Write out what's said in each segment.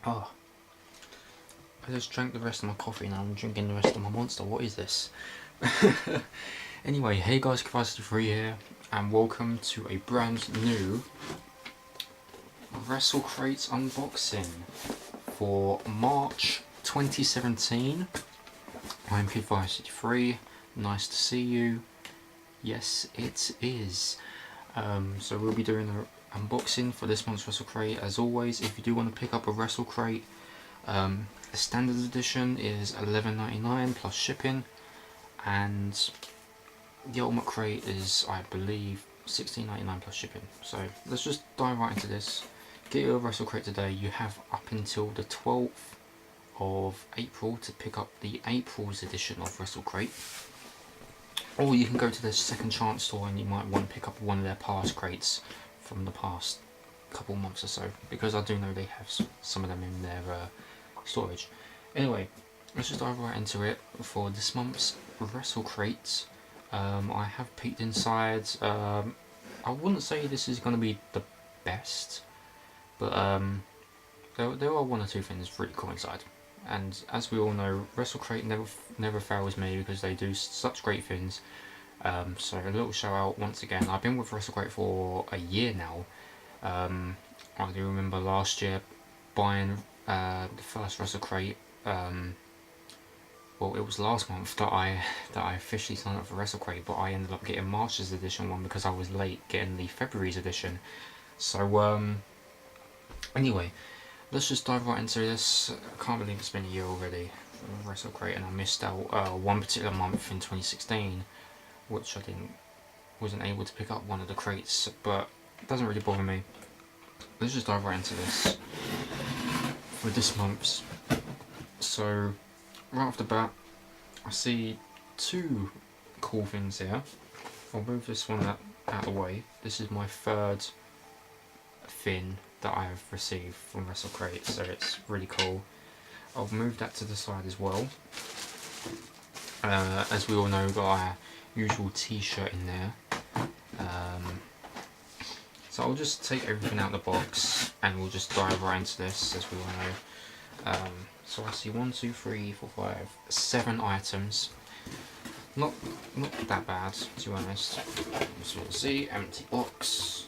Oh, I just drank the rest of my coffee, now I'm drinking the rest of my Monster. What is this? Anyway, hey guys, Kiddvirus53 here, and welcome to a brand new Wrestle Crate unboxing for March 2017. I'm Kiddvirus53, nice to see you. Yes, it is. So we'll be doing an unboxing for this month's Wrestle Crate. As always, if you do want to pick up a Wrestle Crate, the standard edition is $11.99 plus shipping, and the Ultimate Crate is, I believe, $16.99 plus shipping. So let's just dive right into this. Get your Wrestle Crate today. You have up until the 12th of April to pick up the April's edition of Wrestle Crate. Or you can go to the Second Chance store and you might want to pick up one of their past crates from the past couple months or so, because I do know they have some of them in their storage. Anyway, let's just dive right into it for this month's Wrestle Crate. I have peeked inside. I wouldn't say this is going to be the best, but there are one or two things really cool inside. And as we all know, Wrestle Crate never fails me because they do such great things. So a little shout out once again. I've been with Wrestle Crate for a year now. I do remember last year buying the first Wrestle Crate. Well, it was last month that I officially signed up for Wrestle Crate, but I ended up getting March's edition one because I was late getting the February's edition. So anyway, let's just dive right into this. I can't believe it's been a year already for Wrestle Crate, and I missed out one particular month in 2016, which I wasn't able to pick up one of the crates, but it doesn't really bother me. Let's just dive right into this for this month's. So right off the bat, I see two cool things here. I'll move this one out of the way. This is my third fin that I have received from Wrestle Crate, so it's really cool. I'll move that to the side as well. As we all know, we've got our usual t-shirt in there. So I'll just take everything out of the box and we'll just dive right into this, as we all know. So I see 1, 2, 3, 4, 5, 7 items. Not that bad, to be honest. As you can see, empty box.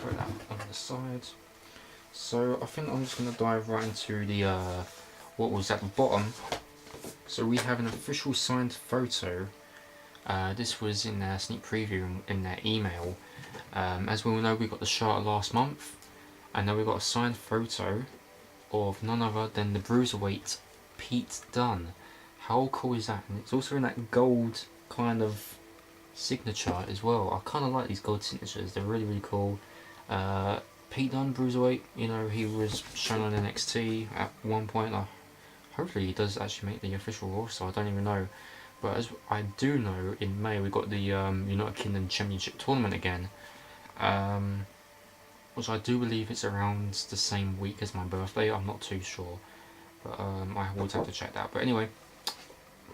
Put that on the side. So I think I'm just going to dive right into the what was at the bottom. So we have an official signed photo. This was in their sneak preview in their email. As we all know, we got the shot last month, and now we got a signed photo of none other than the Bruiserweight Pete Dunne. How cool is that? And it's also in that gold kind of signature as well. I kind of like these gold signatures, they're really cool. Pete Dunne, Bruiserweight, you know, he was shown on NXT at one point. Hopefully he does actually make the official roster, I don't even know. But as I do know, in May we got the United Kingdom Championship Tournament again. Which I do believe it's around the same week as my birthday, I'm not too sure. But I would have to check that. But anyway,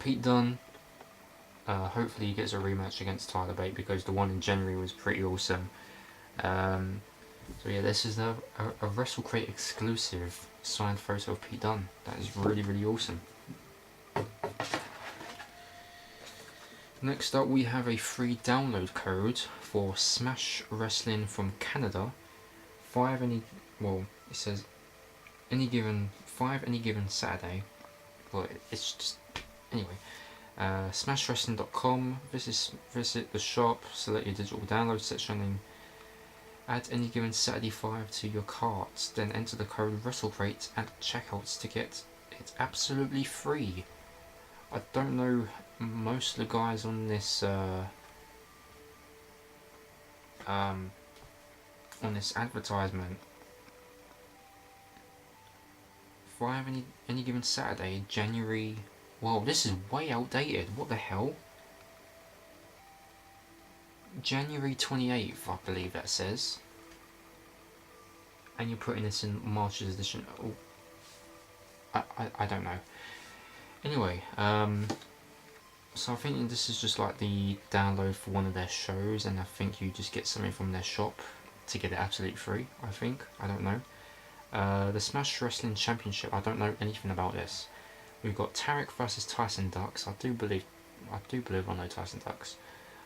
Pete Dunne, hopefully he gets a rematch against Tyler Bate, because the one in January was pretty awesome. So yeah, this is a Wrestle Crate exclusive signed photo of Pete Dunne. That is really awesome. Next up, we have a free download code for Smash Wrestling from Canada. It says any given Saturday. Well, it's just, anyway. Smashwrestling.com. Visit the shop, select your digital download section, and add any given Saturday 5 to your cart. Then enter the code WrestleCrate at checkouts to get it absolutely free. I don't know most of the guys on this advertisement. For any given Saturday, January. Whoa, this is way outdated. What the hell? January 28th, I believe that says. And you're putting this in March's edition. Oh, I don't know. Anyway, so I think this is just like the download for one of their shows, and I think you just get something from their shop to get it absolutely free, I think. I don't know. The Smash Wrestling Championship. I don't know anything about this. We've got Tarek versus Tyson Ducks. I do believe I know Tyson Ducks.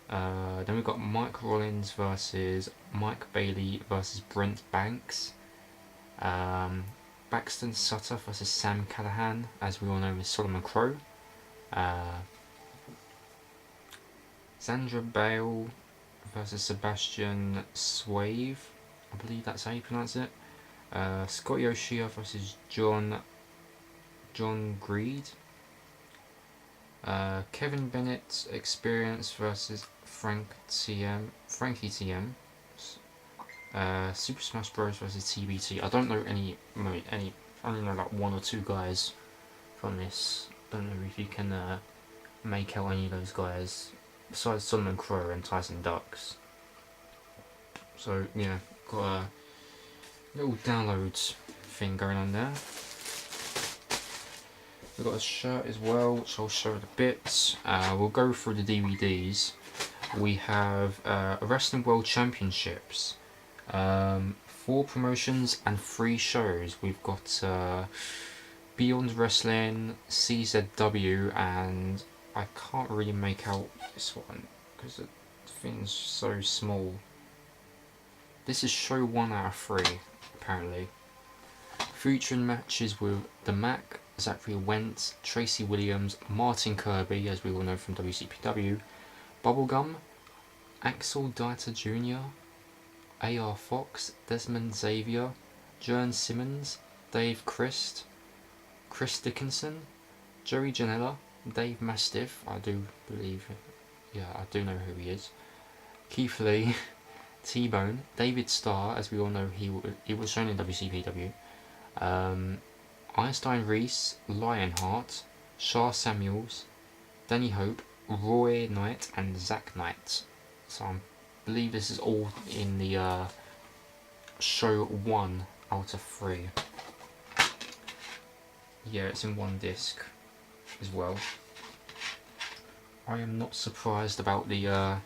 Then we've got Mike Rollins versus Mike Bailey versus Brent Banks. Baxton Sutter versus Sam Callahan, as we all know, is Solomon Crowe. Sandra Bale versus Sebastian Swave, I believe that's how you pronounce it. Scott Yoshia versus John Greed. Kevin Bennett Experience versus Frankie TM. Super Smash Bros versus TBT. I don't know any. I only know like one or two guys from this. Don't know if you can make out any of those guys besides Solomon Crowe and Tyson Ducks. So yeah, got a little downloads thing going on there. We've got a shirt as well, which I'll show the bits. We'll go through the DVDs. We have Wrestling World Championships, 4 promotions and 3 shows. We've got Beyond Wrestling, CZW, and I can't really make out this one because the thing's so small. This is show 1 out of 3, apparently. Featuring matches with The Mac, Zachary Wentz, Tracy Williams, Martin Kirby, as we all know from WCPW, Bubblegum, Axel Dieter Jr., AR Fox, Desmond Xavier, Jern Simmons, Dave Christ, Chris Dickinson, Joey Janela, Dave Mastiff, I do know who he is, Keith Lee, T-Bone, David Starr, as we all know he was shown in WCPW, Einstein Reese, Lionheart, Shah Samuels, Danny Hope, Roy Knight, and Zach Knight. So I believe this is all in the show 1 out of 3. Yeah, it's in 1 disc as well. I am not surprised about the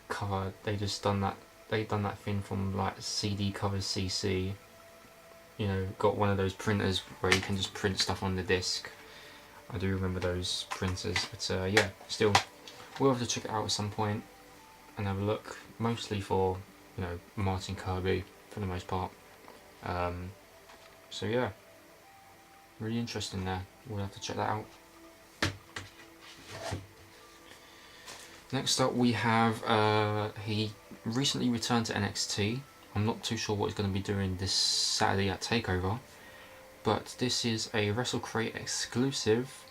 cover. They've done that thing from like CD Covers CC. You know, got one of those printers where you can just print stuff on the disc. I do remember those printers, but yeah, still, we'll have to check it out at some point and have a look. Mostly for, you know, Martin Kirby for the most part. So yeah, really interesting there. We'll have to check that out. Next up we have, he recently returned to NXT. I'm not too sure what he's going to be doing this Saturday at TakeOver, but this is a WrestleCrate exclusive,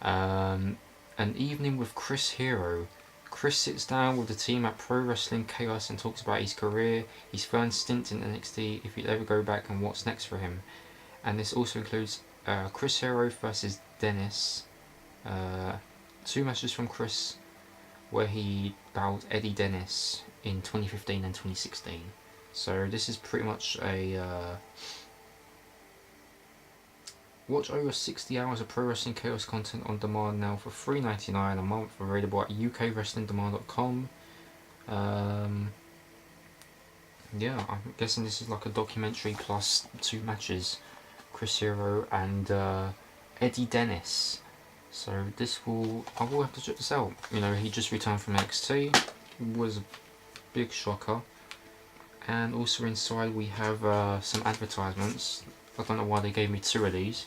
an evening with Chris Hero. Chris sits down with the team at Pro Wrestling Chaos and talks about his career, his first stint in NXT, if he'd ever go back, and what's next for him. And this also includes Chris Hero versus Dennis, 2 matches from Chris where he battled Eddie Dennis in 2015 and 2016. So this is pretty much a watch over 60 hours of Pro Wrestling Chaos content on demand now for $3.99 a month, available at ukwrestlingdemand.com. Yeah, I'm guessing this is like a documentary plus 2 matches, Chris Hero and Eddie Dennis. So I will have to check this out. You know, he just returned from NXT, was a big shocker. And also inside we have some advertisements. I don't know why they gave me 2 of these,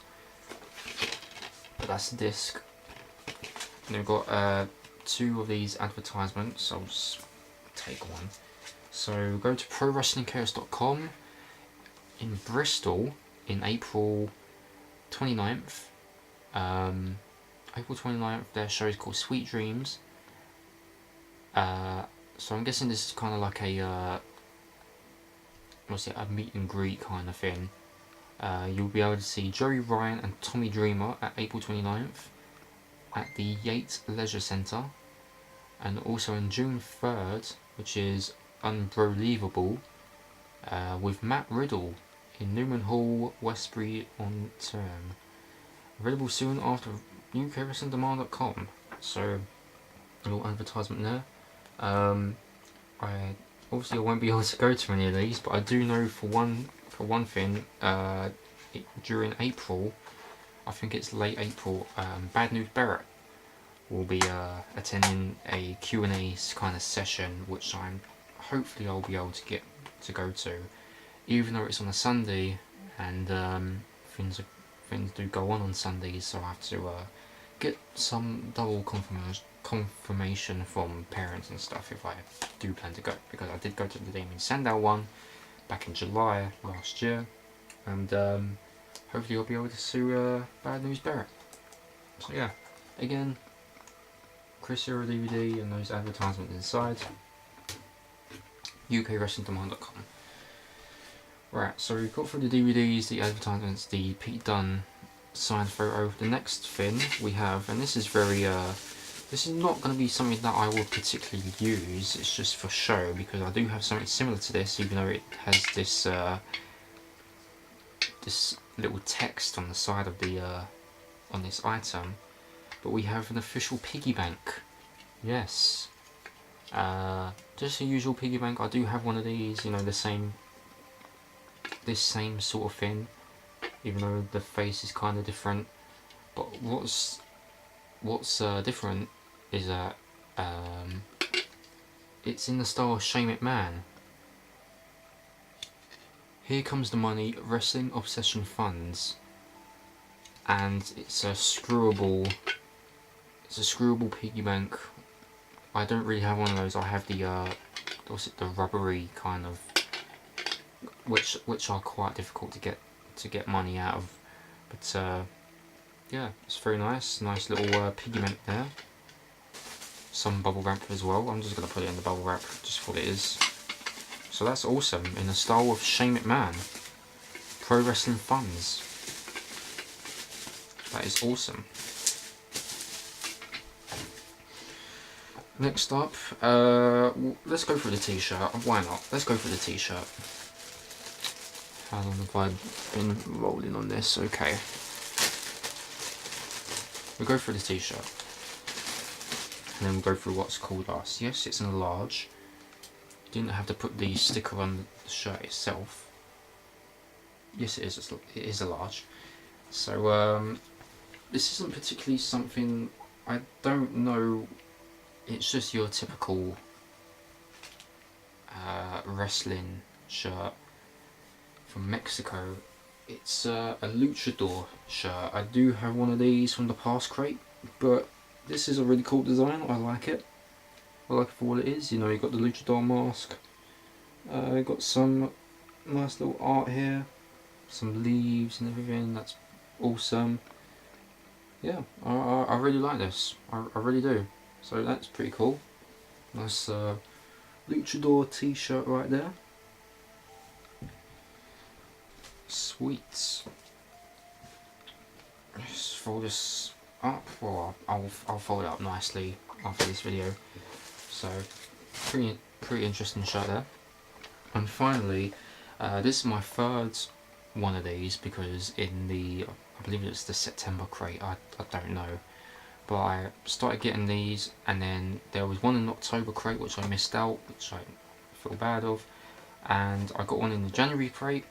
but that's the disc. And we've got 2 of these advertisements. I'll just take one. So go to prowrestlingchaos.com in Bristol in April 29th. April 29th, their show is called Sweet Dreams. So I'm guessing this is kind of like a a meet and greet kind of thing. You'll be able to see Joey Ryan and Tommy Dreamer at April 29th at the Yates Leisure Centre, and also on June 3rd, which is Unbelievable, with Matt Riddle in Newman Hall, Westbury-on-Tern. Available soon after ukwrestlingdemand.com. So a little advertisement there. obviously I won't be able to go to any of these, but I do know for one thing, during April, I think it's late April, Bad News Barrett will be attending a Q&A kind of session, which hopefully I'll be able to get to go to, even though it's on a Sunday, and things do go on Sundays, so I have to get some double confirmation from parents and stuff if I do plan to go, because I did go to the Damien Sandow one back in July last year, and hopefully I'll be able to sue Bad News Barrett. So yeah, again, Chris Hero DVD and those advertisements inside. UKWrestlingDemand.com. Right, so we've got through the DVDs, the advertisements, the Pete Dunne signed photo. The next thing we have, and this is very, this is not going to be something that I will particularly use, it's just for show, because I do have something similar to this, even though it has this, this little text on the side of the, on this item. But we have an official piggy bank. Yes. Just a usual piggy bank. I do have one of these, you know, this same sort of thing, even though the face is kind of different. But what's different is that it's in the style of Shane McMahon. Here comes the money, Wrestling Obsession Funds, and it's a screwable piggy bank. I don't really have one of those. I have the the rubbery kind of, which are quite difficult to get money out of. But yeah, it's very nice little piggy bank there. Some bubble wrap as well. I'm just gonna put it in the bubble wrap just for what it is. So that's awesome, in the style of Shane McMahon. Pro Wrestling Funds. That is awesome. Next up, let's go for the t-shirt. Why not? Let's go for the t-shirt. How long have I been rolling on this? Okay. We'll go for the t-shirt. And then we'll go through what's called last. Yes, it's in a large. Didn't have to put the sticker on the shirt itself. Yes, it is a large. So, this isn't particularly something, I don't know. It's just your typical wrestling shirt from Mexico. It's a luchador shirt. I do have one of these from the past crate, but this is a really cool design. I like it. I like it for what it is. You know, you got the luchador mask. Got some nice little art here, some leaves and everything. That's awesome. Yeah, I really like this. I really do. So that's pretty cool. Nice luchador t-shirt right there. Sweet. Let's fold this up. Well, I'll fold it up nicely after this video. So pretty interesting shirt there. And finally, this is my third one of these, because in the, I believe it's the September crate. I don't know. But I started getting these, and then there was one in the October crate which I missed out, which I feel bad of, and I got one in the January crate,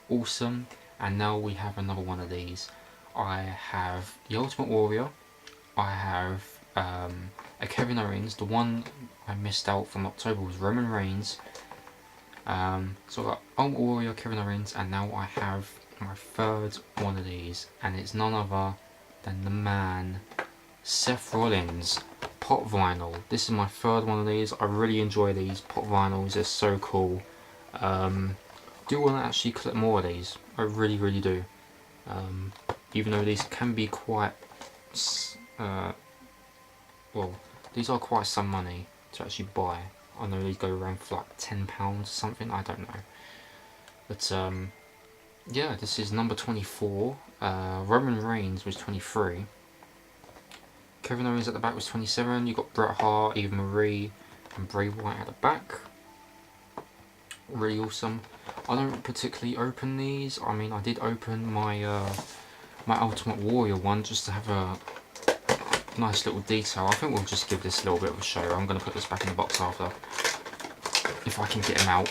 awesome, and now we have another one of these. I have the Ultimate Warrior, I have a Kevin Owens. The one I missed out from October was Roman Reigns. So I got Ultimate Warrior, Kevin Owens, and now I have my third one of these, and it's none other than the man Seth Rollins pop vinyl. This is my third one of these. I really enjoy these pop vinyls. They're so cool. Do want to actually collect more of these. I really do. Even though these can be quite, well, these are quite some money to actually buy. I know these go around for like £10 or something. I don't know. But yeah, this is number 24. Roman Reigns was 23. Kevin Owens at the back was 27. You got Bret Hart, Eva Marie, and Bray Wyatt at the back. Really awesome. I don't particularly open these. I mean, I did open my my Ultimate Warrior one just to have a nice little detail. I think we'll just give this a little bit of a show. I'm going to put this back in the box after. if I can get him out.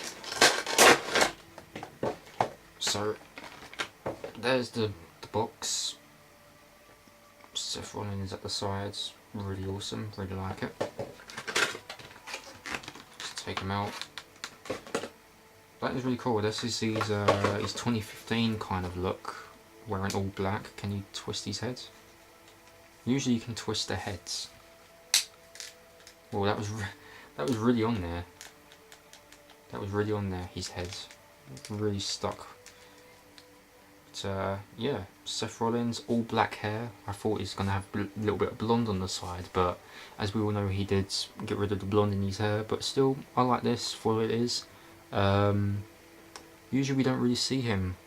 So there's the box. Seth Rollins at the sides, really awesome, really like it. Just take him out. That is really cool. This is his 2015 kind of look, wearing all black. Can you twist his heads? Usually you can twist the heads. Well, that was really on there. That was really on there. His heads really stuck. But yeah, Seth Rollins, all black hair. I thought he's gonna have a little bit of blonde on the side, but as we all know, he did get rid of the blonde in his hair. But still, I like this for what it is. Usually we don't really see him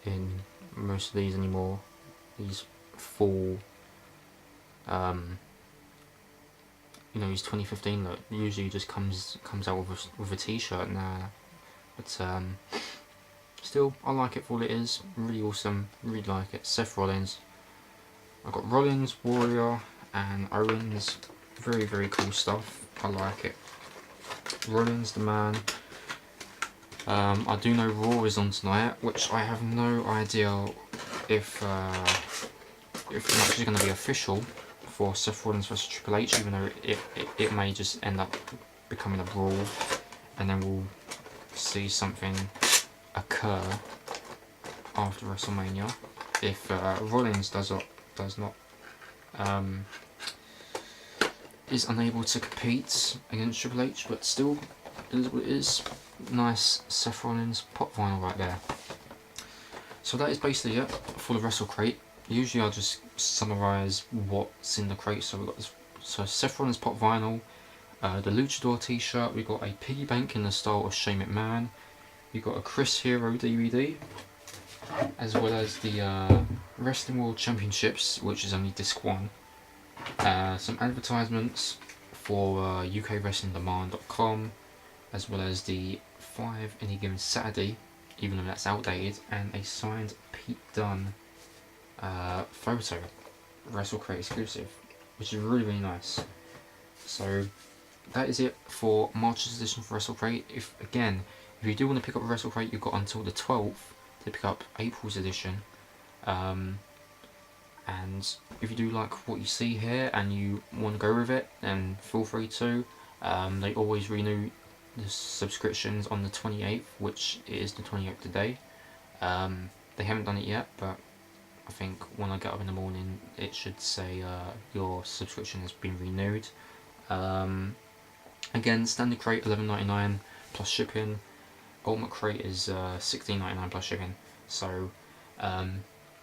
in most of these anymore. These full, you know, his 2015 look. Usually just comes out with a t-shirt now. But still, I like it for what it is. Really awesome. Really like it. Seth Rollins. I've got Rollins, Warrior, and Owens. Very, very cool stuff. I like it. Rollins, the man. I do know Raw is on tonight, which I have no idea if it's actually going to be official for Seth Rollins vs Triple H, even though it may just end up becoming a brawl, and then we'll see something occur after WrestleMania if Rollins does not is unable to compete against Triple H, but still, it is what it is. Nice Seth Rollins pop vinyl right there. So that is basically it for the Wrestle crate. Usually I'll just summarise what's in the crate. So we've got this, so Seth Rollins pop vinyl, the Luchador t-shirt, we've got a piggy bank in the style of Shane McMahon, we've got a Chris Hero DVD, as well as the Wrestling World Championships, which is only disc 1, some advertisements for UKWrestlingDemand.com, as well as the 5 Any Given Saturday, even though that's outdated, and a signed Pete Dunne photo, Wrestle Crate exclusive, which is really, really nice. So that is it for March's edition for Wrestle Crate. If you do want to pick up a Wrestle Crate, you've got until the 12th to pick up April's edition. And if you do like what you see here and you want to go with it, then feel free to. They always renew the subscriptions on the 28th, which is the 28th today. They haven't done it yet, but I think when I get up in the morning it should say your subscription has been renewed. Again, standard crate $11.99 plus shipping. Ultimate crate is $16.99 plus shipping. So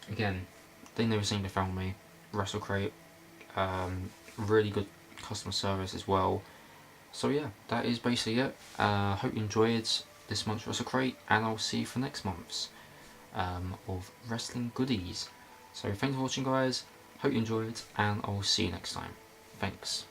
again, they never seem to fail me. Wrestle crate, really good customer service as well. So yeah, that is basically it. Hope you enjoyed this month's Wrestle Crate, and I'll see you for next month's of wrestling goodies. So thanks for watching, guys. Hope you enjoyed, and I'll see you next time. Thanks.